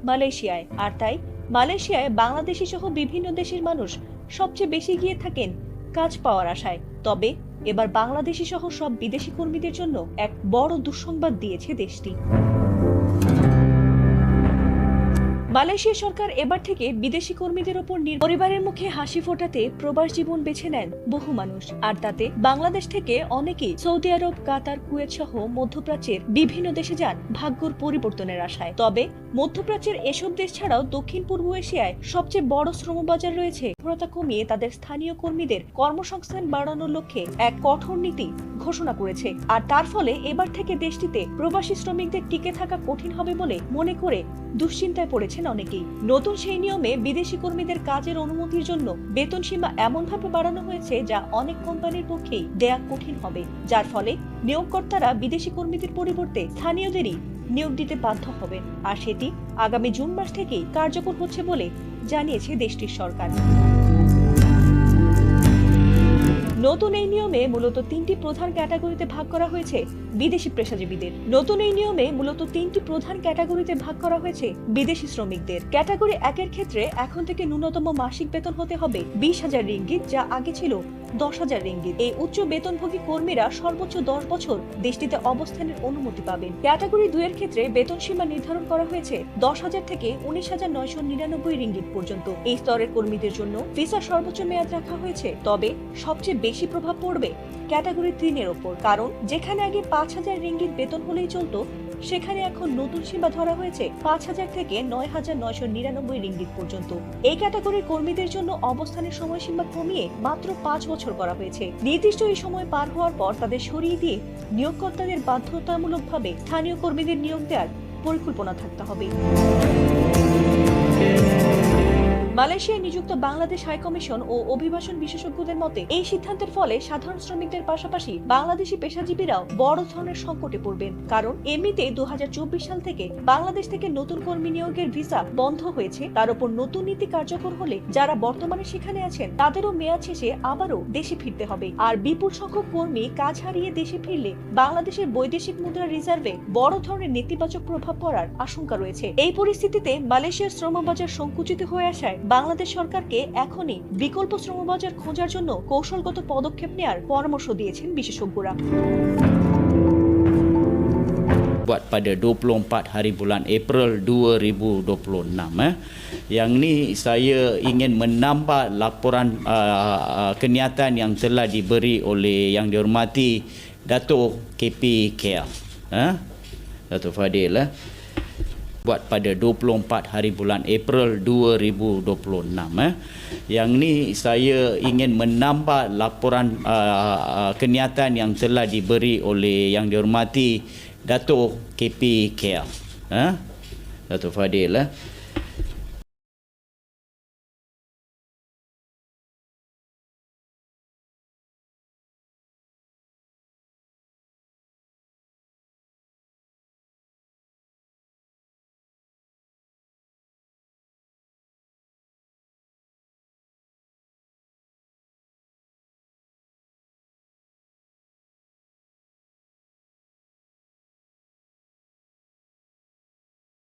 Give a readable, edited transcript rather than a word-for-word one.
মালয়েশিয়ায়। আর তাই মালয়েশিয়ায় বাংলাদেশি সহ বিভিন্ন দেশের মানুষ সবচেয়ে বেশি গিয়ে থাকেন কাজ পাওয়ার আশায়। তবে এবার বাংলাদেশি সহ সব বিদেশি কর্মীদের জন্য এক বড় দুঃসংবাদ দিয়েছে দেশটি। মালয়েশিয়া সরকার এবার থেকে বিদেশি কর্মীদের ওপর পরিবারের মুখে হাসি ফোটাতে প্রবাস জীবন বেছে নেন বহু মানুষ। আর তাতে বাংলাদেশ থেকে অনেকেই সৌদি আরব, কাতার, কুয়েত সহ মধ্যপ্রাচ্যের বিভিন্ন দেশে যান ভাগ্যর পরিবর্তনের আশায়। তবে মধ্যপ্রাচ্যের এসব দেশ ছাড়াও দক্ষিণ পূর্ব এশিয়ায় সবচেয়ে বড় শ্রমবাজার রয়েছে। নির্ভরতা কমিয়ে তাদের স্থানীয় কর্মীদের কর্মসংস্থান বাড়ানোর লক্ষ্যে এক কঠোর নীতি ঘোষণা করেছে। আর তার ফলে এবার থেকে দেশটিতে প্রবাসী শ্রমিকদের টিকে থাকা কঠিন হবে বলে মনে করে দুশ্চিন্তায় পড়েছেন অনেকেই। নতুন সেই নিয়মে বিদেশি কর্মীদের কাজের অনুমতির জন্য বেতন সীমা এমনভাবে বাড়ানো হয়েছে যা অনেক কোম্পানির পক্ষেই দেয়া কঠিন হবে, যার ফলে নিয়োগকর্তারা বিদেশি কর্মীদের পরিবর্তে স্থানীয়দেরই নিয়োগ দিতে বাধ্য হবেন। আর সেটি আগামী জুন মাস থেকেই কার্যকর হচ্ছে বলে জানিয়েছে দেশটির সরকার। নতুন এই নিয়মে মূলত তিনটি প্রধান ক্যাটাগরিতে ভাগ করা হয়েছে বিদেশি পেশাজীবীদের। বিদেশি শ্রমিকদের। ক্যাটাগরি 1 এর ক্ষেত্রে এখন থেকে ন্যূনতম মাসিক বেতন হতে হবে 20,000 রিঙ্গিত, যা আগে ছিল 10,000 রিঙ্গিত। এই উচ্চ বেতনভোগী কর্মীরা সর্বোচ্চ 10 বছর দেশটিতে অবস্থানের অনুমতি পাবেন। ক্যাটাগরি 2 এর ক্ষেত্রে বেতন সীমা নির্ধারণ করা হয়েছে 10,000 থেকে 19,999 রিঙ্গিত পর্যন্ত। এই স্তরের কর্মীদের জন্য ভিসা সর্বোচ্চ মেয়াদ রাখা হয়েছে। তবে সবচেয়ে বেশি প্রভাব পড়বে ক্যাটাগরি 3 এর ওপর, কারণ যেখানে আগে 5,000 রিঙ্গিত বেতন হলেই চলতো, সেখানে এখন নতুন সীমা ধরা হয়েছে 5,000 থেকে 9,999 রিঙ্গিত পর্যন্ত। এই ক্যাটাগরির কর্মীদের জন্য অবস্থানের সময়সীমা কমিয়ে মাত্র 5 বছর করা হয়েছে। নির্দিষ্ট এই সময় পার হওয়ার পর তাদের সরিয়ে দিয়ে নিয়োগকর্তাদের বাধ্যতামূলকভাবে স্থানীয় কর্মীদের নিয়োগ দেওয়ার পরিকল্পনা থাকতে হবে। মালয়েশিয়ায় নিযুক্ত বাংলাদেশ হাইকমিশন ও অভিবাসন বিশেষজ্ঞদের মতে এই সিদ্ধান্তের ফলে সাধারণ শ্রমিকদের পাশাপাশি বাংলাদেশি পেশাজীবীরাও বড় ধরনের সংকটে পড়বেন। কারণ এমনিতেই 2024 সাল থেকে বাংলাদেশ থেকে নতুন কর্মী নিয়োগের ভিসা বন্ধ হয়েছে। তার উপর নতুন নীতি কার্যকর হলে যারা বর্তমানে সেখানে আছেন তাদেরও মেয়াদ শেষে আবারও দেশে ফিরতে হবে। আর বিপুল সংখ্যক কর্মী কাজ হারিয়ে দেশে ফিরলে বাংলাদেশের বৈদেশিক মুদ্রা রিজার্ভে বড় ধরনের নেতিবাচক প্রভাব পড়ার আশঙ্কা রয়েছে। এই পরিস্থিতিতে মালয়েশিয়ার শ্রমবাজার সংকুচিত হয়ে আসায় বাংলাদেশ সরকারকে এখনই বিকল্প শ্রমবাজার খোঁজার জন্য কৌশলগত পদক্ষেপ নেওয়ার পরামর্শ দিয়েছেন বিশেষজ্ঞরা। Buat pada 24 hari bulan April 2026. Yang ni saya ingin menambah laporan kenyataan yang telah diberi oleh yang dihormati Datuk KP KL. Datuk Fadil. Buat pada 24 hari bulan April 2026. Yang ni saya ingin menambah laporan kenyataan yang telah diberi oleh yang dihormati Datuk KP KL. Datuk Fadil.